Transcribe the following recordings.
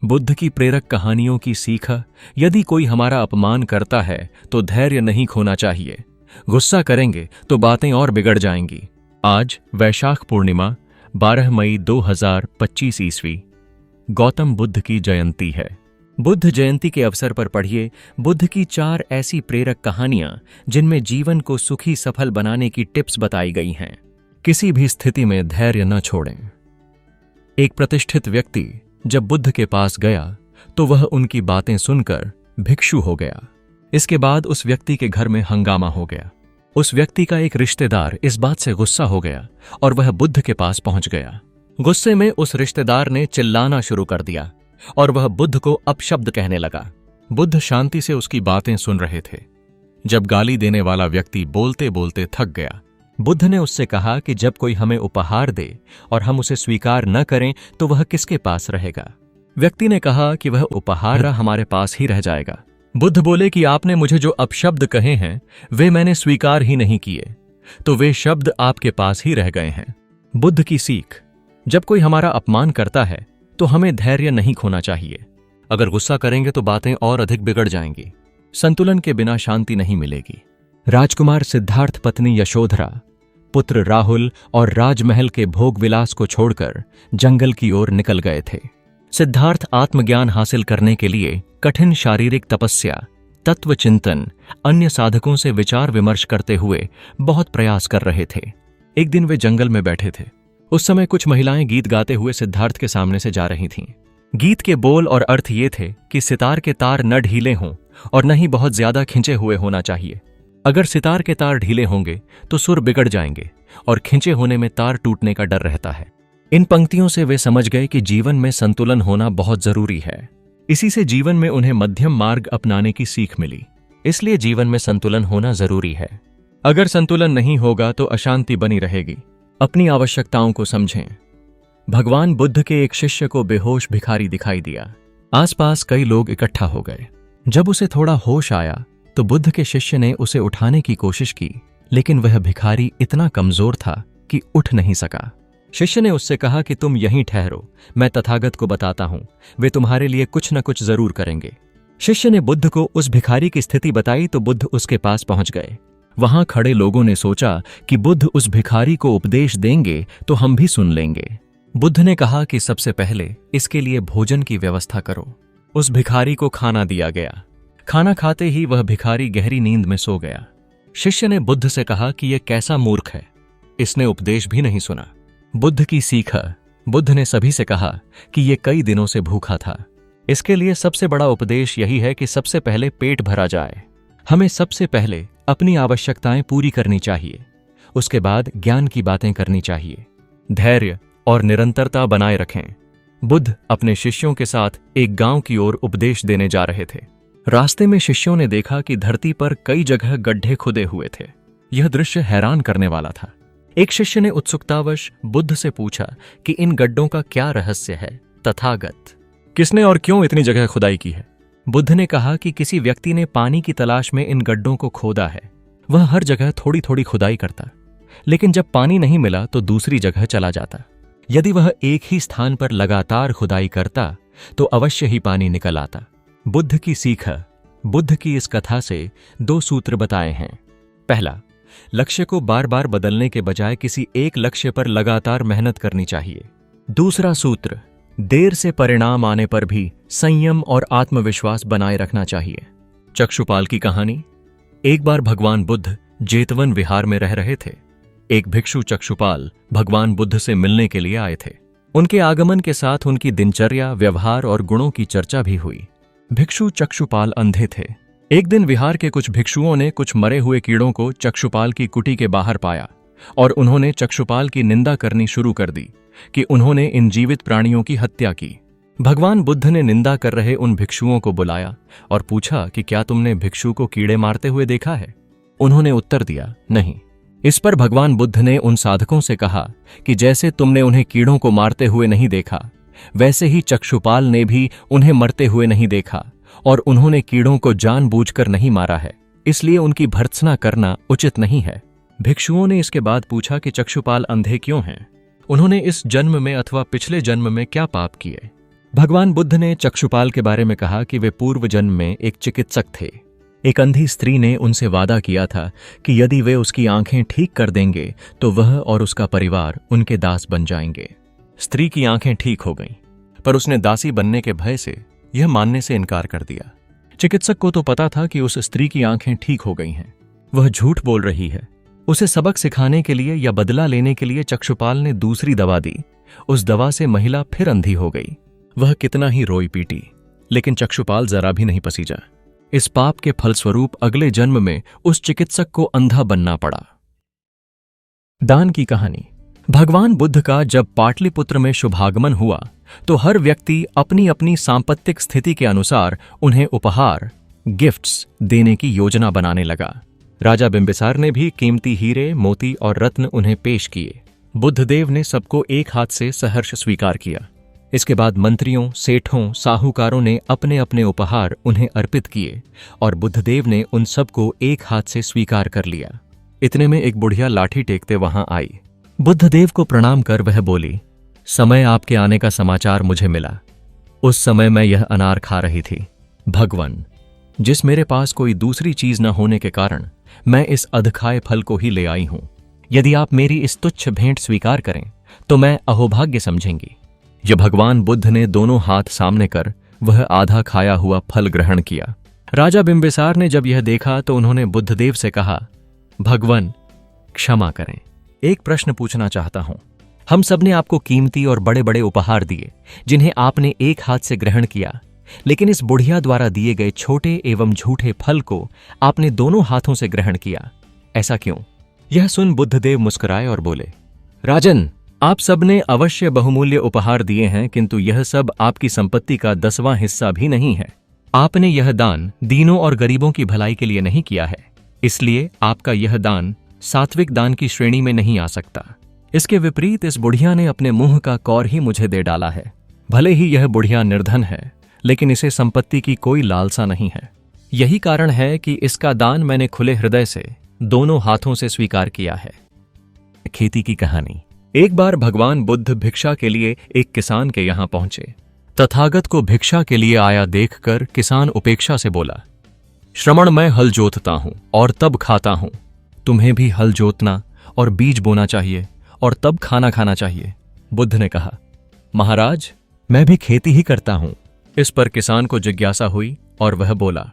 बुद्ध की प्रेरक कहानियों की सीख। यदि कोई हमारा अपमान करता है तो धैर्य नहीं खोना चाहिए। गुस्सा करेंगे तो बातें और बिगड़ जाएंगी। आज वैशाख पूर्णिमा 12 मई 2025 ईस्वी गौतम बुद्ध की जयंती है। बुद्ध जयंती के अवसर पर पढ़िए बुद्ध की 4 ऐसी प्रेरक कहानियां जिनमें जीवन को सुखी सफल बनाने की टिप्स बताई गई हैं। किसी भी स्थिति में धैर्य न छोड़ें। एक प्रतिष्ठित व्यक्ति जब बुद्ध के पास गया तो वह उनकी बातें सुनकर भिक्षु हो गया। इसके बाद उस व्यक्ति के घर में हंगामा हो गया। उस व्यक्ति का एक रिश्तेदार इस बात से गुस्सा हो गया और वह बुद्ध के पास पहुंच गया। गुस्से में उस रिश्तेदार ने चिल्लाना शुरू कर दिया और वह बुद्ध को अपशब्द कहने लगा। बुद्ध शांति से उसकी बातें सुन रहे थे। जब गाली देने वाला व्यक्ति बोलते बोलते थक गया, बुद्ध ने उससे कहा कि जब कोई हमें उपहार दे और हम उसे स्वीकार न करें तो वह किसके पास रहेगा। व्यक्ति ने कहा कि वह उपहार हमारे पास ही रह जाएगा। बुद्ध बोले कि आपने मुझे जो अपशब्द कहे हैं वे मैंने स्वीकार ही नहीं किए, तो वे शब्द आपके पास ही रह गए हैं। बुद्ध की सीख। जब कोई हमारा अपमान करता है तो हमें धैर्य नहीं खोना चाहिए। अगर गुस्सा करेंगे तो बातें और अधिक बिगड़ जाएंगी। संतुलन के बिना शांति नहीं मिलेगी। राजकुमार सिद्धार्थ पत्नी यशोधरा, पुत्र राहुल और राजमहल के भोग विलास को छोड़कर जंगल की ओर निकल गए थे। सिद्धार्थ आत्मज्ञान हासिल करने के लिए कठिन शारीरिक तपस्या, तत्व चिंतन, अन्य साधकों से विचार विमर्श करते हुए बहुत प्रयास कर रहे थे। एक दिन वे जंगल में बैठे थे। उस समय कुछ महिलाएं गीत गाते हुए सिद्धार्थ के सामने से जा रही थीं। गीत के बोल और अर्थ ये थे कि सितार के तार न ढीले हों और न ही बहुत ज्यादा खिंचे हुए होना चाहिए। अगर सितार के तार ढीले होंगे तो सुर बिगड़ जाएंगे और खिंचे होने में तार टूटने का डर रहता है। इन पंक्तियों से वे समझ गए कि जीवन में संतुलन होना बहुत जरूरी है। इसी से जीवन में उन्हें मध्यम मार्ग अपनाने की सीख मिली। इसलिए जीवन में संतुलन होना जरूरी है। अगर संतुलन नहीं होगा तो अशांति बनी रहेगी। अपनी आवश्यकताओं को समझें। भगवान बुद्ध के एक शिष्य को बेहोश भिखारी दिखाई दिया। आसपास कई लोग इकट्ठा हो गए। जब उसे थोड़ा होश आया तो बुद्ध के शिष्य ने उसे उठाने की कोशिश की, लेकिन वह भिखारी इतना कमजोर था कि उठ नहीं सका। शिष्य ने उससे कहा कि तुम यहीं ठहरो, मैं तथागत को बताता हूं, वे तुम्हारे लिए कुछ न कुछ जरूर करेंगे। शिष्य ने बुद्ध को उस भिखारी की स्थिति बताई तो बुद्ध उसके पास पहुंच गए। वहां खड़े लोगों ने सोचा कि बुद्ध उस भिखारी को उपदेश देंगे तो हम भी सुन लेंगे। बुद्ध ने कहा कि सबसे पहले इसके लिए भोजन की व्यवस्था करो। उस भिखारी को खाना दिया गया। खाना खाते ही वह भिखारी गहरी नींद में सो गया। शिष्य ने बुद्ध से कहा कि यह कैसा मूर्ख है, इसने उपदेश भी नहीं सुना। बुद्ध की सीख। बुद्ध ने सभी से कहा कि यह कई दिनों से भूखा था। इसके लिए सबसे बड़ा उपदेश यही है कि सबसे पहले पेट भरा जाए। हमें सबसे पहले अपनी आवश्यकताएं पूरी करनी चाहिए, उसके बाद ज्ञान की बातें करनी चाहिए। धैर्य और निरंतरता बनाए रखें। बुद्ध अपने शिष्यों के साथ एक गांव की ओर उपदेश देने जा रहे थे। रास्ते में शिष्यों ने देखा कि धरती पर कई जगह गड्ढे खुदे हुए थे। यह दृश्य हैरान करने वाला था। एक शिष्य ने उत्सुकतावश बुद्ध से पूछा कि इन गड्ढों का क्या रहस्य है तथागत? किसने और क्यों इतनी जगह खुदाई की है? बुद्ध ने कहा कि किसी व्यक्ति ने पानी की तलाश में इन गड्ढों को खोदा है। वह हर जगह थोड़ी थोड़ी खुदाई करता, लेकिन जब पानी नहीं मिला तो दूसरी जगह चला जाता। यदि वह एक ही स्थान पर लगातार खुदाई करता तो अवश्य ही पानी निकल आता। बुद्ध की सीख। बुद्ध की इस कथा से 2 सूत्र बताए हैं। पहला, लक्ष्य को बार बार बदलने के बजाय किसी एक लक्ष्य पर लगातार मेहनत करनी चाहिए। दूसरा सूत्र, देर से परिणाम आने पर भी संयम और आत्मविश्वास बनाए रखना चाहिए। चक्षुपाल की कहानी। एक बार भगवान बुद्ध जेतवन विहार में रह रहे थे। एक भिक्षु चक्षुपाल भगवान बुद्ध से मिलने के लिए आए थे। उनके आगमन के साथ उनकी दिनचर्या, व्यवहार और गुणों की चर्चा भी हुई। भिक्षु चक्षुपाल अंधे थे। एक दिन विहार के कुछ भिक्षुओं ने कुछ मरे हुए कीड़ों को चक्षुपाल की कुटी के बाहर पाया और उन्होंने चक्षुपाल की निंदा करनी शुरू कर दी कि उन्होंने इन जीवित प्राणियों की हत्या की। भगवान बुद्ध ने निंदा कर रहे उन भिक्षुओं को बुलाया और पूछा कि क्या तुमने भिक्षु को कीड़े मारते हुए देखा है? उन्होंने उत्तर दिया, नहीं। इस पर भगवान बुद्ध ने उन साधकों से कहा कि जैसे तुमने उन्हें कीड़ों को मारते हुए नहीं देखा, वैसे ही चक्षुपाल ने भी उन्हें मरते हुए नहीं देखा और उन्होंने कीड़ों को जानबूझकर नहीं मारा है, इसलिए उनकी भर्त्सना करना उचित नहीं है। भिक्षुओं ने इसके बाद पूछा कि चक्षुपाल अंधे क्यों हैं? उन्होंने इस जन्म में अथवा पिछले जन्म में क्या पाप किए? भगवान बुद्ध ने चक्षुपाल के बारे में कहा कि वे पूर्व जन्म में एक चिकित्सक थे। एक अंधी स्त्री ने उनसे वादा किया था कि यदि वे उसकी आंखें ठीक कर देंगे तो वह और उसका परिवार उनके दास बन जाएंगे। स्त्री की आंखें ठीक हो गईं, पर उसने दासी बनने के भय से यह मानने से इनकार कर दिया। चिकित्सक को तो पता था कि उस स्त्री की आंखें ठीक हो गई हैं, वह झूठ बोल रही है। उसे सबक सिखाने के लिए या बदला लेने के लिए चक्षुपाल ने दूसरी दवा दी। उस दवा से महिला फिर अंधी हो गई। वह कितना ही रोई पीटी, लेकिन चक्षुपाल जरा भी नहीं पसीजा। इस पाप के फलस्वरूप अगले जन्म में उस चिकित्सक को अंधा बनना पड़ा। दान की कहानी। भगवान बुद्ध का जब पाटलिपुत्र में शुभागमन हुआ तो हर व्यक्ति अपनी अपनी सांपत्तिक स्थिति के अनुसार उन्हें उपहार, गिफ्ट्स देने की योजना बनाने लगा। राजा बिंबिसार ने भी कीमती हीरे, मोती और रत्न उन्हें पेश किए। बुद्धदेव ने सबको एक हाथ से सहर्ष स्वीकार किया। इसके बाद मंत्रियों, सेठों, साहूकारों ने अपने अपने उपहार उन्हें अर्पित किए और बुद्धदेव ने उन सबको एक हाथ से स्वीकार कर लिया। इतने में एक बुढ़िया लाठी टेकते वहां आई। बुद्धदेव को प्रणाम कर वह बोली, समय आपके आने का समाचार मुझे मिला। उस समय मैं यह अनार खा रही थी। भगवान, जिस मेरे पास कोई दूसरी चीज न होने के कारण मैं इस अधखाए फल को ही ले आई हूं। यदि आप मेरी इस तुच्छ भेंट स्वीकार करें तो मैं अहोभाग्य समझेंगी। जब भगवान बुद्ध ने दोनों हाथ सामने कर वह आधा खाया हुआ फल ग्रहण किया। राजा बिंबिसार ने जब यह देखा तो उन्होंने बुद्धदेव से कहा, भगवान क्षमा करें, एक प्रश्न पूछना चाहता हूं। हम सब ने आपको कीमती और बड़े बड़े उपहार दिए जिन्हें आपने एक हाथ से ग्रहण किया, लेकिन इस बुढ़िया द्वारा दिए गए छोटे एवं झूठे फल को आपने दोनों हाथों से ग्रहण किया, ऐसा क्यों? यह सुन बुद्धदेव मुस्कुराए और बोले, राजन, आप सब ने अवश्य बहुमूल्य उपहार दिए हैं, किंतु यह सब आपकी संपत्ति का 10वां हिस्सा भी नहीं है। आपने यह दान दीनों और गरीबों की भलाई के लिए नहीं किया है, इसलिए आपका यह दान सात्विक दान की श्रेणी में नहीं आ सकता। इसके विपरीत इस बुढ़िया ने अपने मुंह का कौर ही मुझे दे डाला है। भले ही यह बुढ़िया निर्धन है, लेकिन इसे संपत्ति की कोई लालसा नहीं है। यही कारण है कि इसका दान मैंने खुले हृदय से दोनों हाथों से स्वीकार किया है। खेती की कहानी। एक बार भगवान बुद्ध भिक्षा के लिए एक किसान के यहां पहुंचे। तथागत को भिक्षा के लिए आया देखकर किसान उपेक्षा से बोला, श्रमण, मैं हल जोतता हूं और तब खाता हूं। तुम्हें भी हल जोतना और बीज बोना चाहिए और तब खाना खाना चाहिए। बुद्ध ने कहा, महाराज, मैं भी खेती ही करता हूं। इस पर किसान को जिज्ञासा हुई और वह बोला,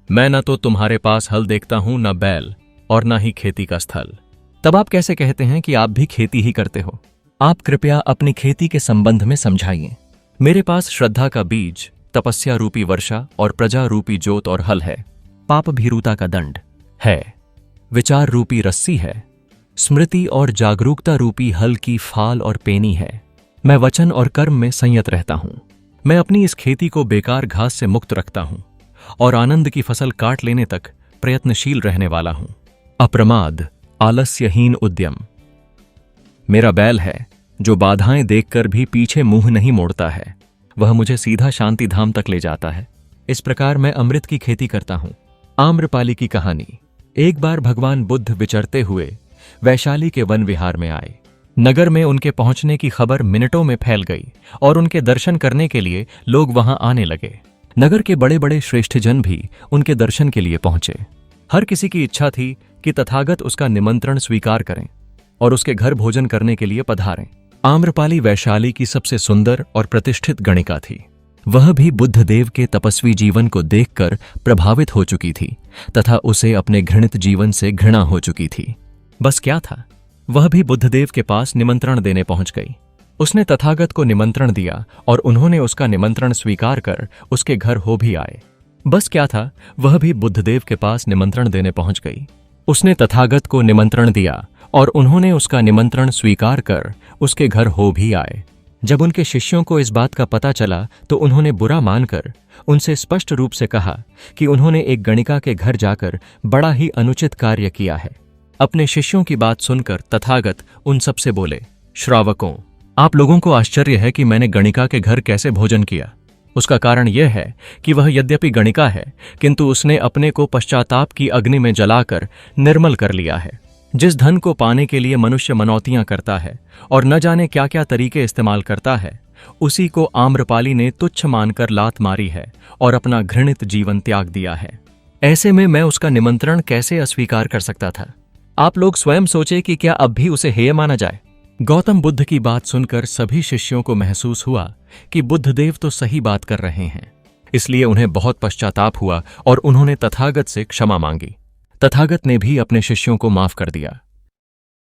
मैं न तो तुम्हारे पास हल देखता हूं, न बैल और न ही खेती का स्थल। तब आप कैसे कहते हैं कि आप भी खेती ही करते हो? आप कृपया अपनी खेती के संबंध में समझाइए। मेरे पास श्रद्धा का बीज, तपस्या रूपी वर्षा और प्रजा रूपी जोत और हल है। पाप भीरुता का दंड है, विचार रूपी रस्सी है, स्मृति और जागरूकता रूपी हल की फाल और पेनी है। मैं वचन और कर्म में संयत रहता हूं। मैं अपनी इस खेती को बेकार घास से मुक्त रखता हूं और आनंद की फसल काट लेने तक प्रयत्नशील रहने वाला हूं। अप्रमाद, आलस्यहीन उद्यम मेरा बैल है, जो बाधाएं देखकर भी पीछे मुंह नहीं मोड़ता है। वह मुझे सीधा शांति धाम तक ले जाता है। इस प्रकार मैं अमृत की खेती करता हूं। आम्रपाली की कहानी। एक बार भगवान बुद्ध विचरते हुए वैशाली के वन विहार में आए। नगर में उनके पहुंचने की खबर मिनटों में फैल गई और उनके दर्शन करने के लिए लोग वहां आने लगे। नगर के बड़े बड़े श्रेष्ठजन भी उनके दर्शन के लिए पहुंचे। हर किसी की इच्छा थी कि तथागत उसका निमंत्रण स्वीकार करें और उसके घर भोजन करने के लिए पधारें। आम्रपाली वैशाली की सबसे सुंदर और प्रतिष्ठित गणिका थी। वह भी बुद्धदेव के तपस्वी जीवन को देखकर प्रभावित हो चुकी थी तथा उसे अपने घृणित जीवन से घृणा हो चुकी थी। बस क्या था, वह भी बुद्धदेव के पास निमंत्रण देने पहुंच गई। उसने तथागत को निमंत्रण दिया और उन्होंने उसका निमंत्रण स्वीकार कर उसके घर हो भी आए। बस क्या था, वह भी बुद्धदेव के पास निमंत्रण देने पहुंच गई। उसने तथागत को निमंत्रण दिया और उन्होंने उसका निमंत्रण स्वीकार कर उसके घर हो भी आए। जब उनके शिष्यों को इस बात का पता चला तो उन्होंने बुरा मानकर उनसे स्पष्ट रूप से कहा कि उन्होंने एक गणिका के घर जाकर बड़ा ही अनुचित कार्य किया है। अपने शिष्यों की बात सुनकर तथागत उन सब से बोले, श्रावकों, आप लोगों को आश्चर्य है कि मैंने गणिका के घर कैसे भोजन किया। उसका कारण यह है कि वह यद्यपि गणिका है, किंतु उसने अपने को पश्चाताप की अग्नि में जलाकर निर्मल कर लिया है। जिस धन को पाने के लिए मनुष्य मनौतियां करता है और न जाने क्या क्या तरीके इस्तेमाल करता है, उसी को आम्रपाली ने तुच्छ मानकर लात मारी है और अपना घृणित जीवन त्याग दिया है। ऐसे में मैं उसका निमंत्रण कैसे अस्वीकार कर सकता था? आप लोग स्वयं सोचे कि क्या अब भी उसे हेय माना जाए। गौतम बुद्ध की बात सुनकर सभी शिष्यों को महसूस हुआ कि बुद्धदेव तो सही बात कर रहे हैं। इसलिए उन्हें बहुत पश्चाताप हुआ और उन्होंने तथागत से क्षमा मांगी। तथागत ने भी अपने शिष्यों को माफ कर दिया।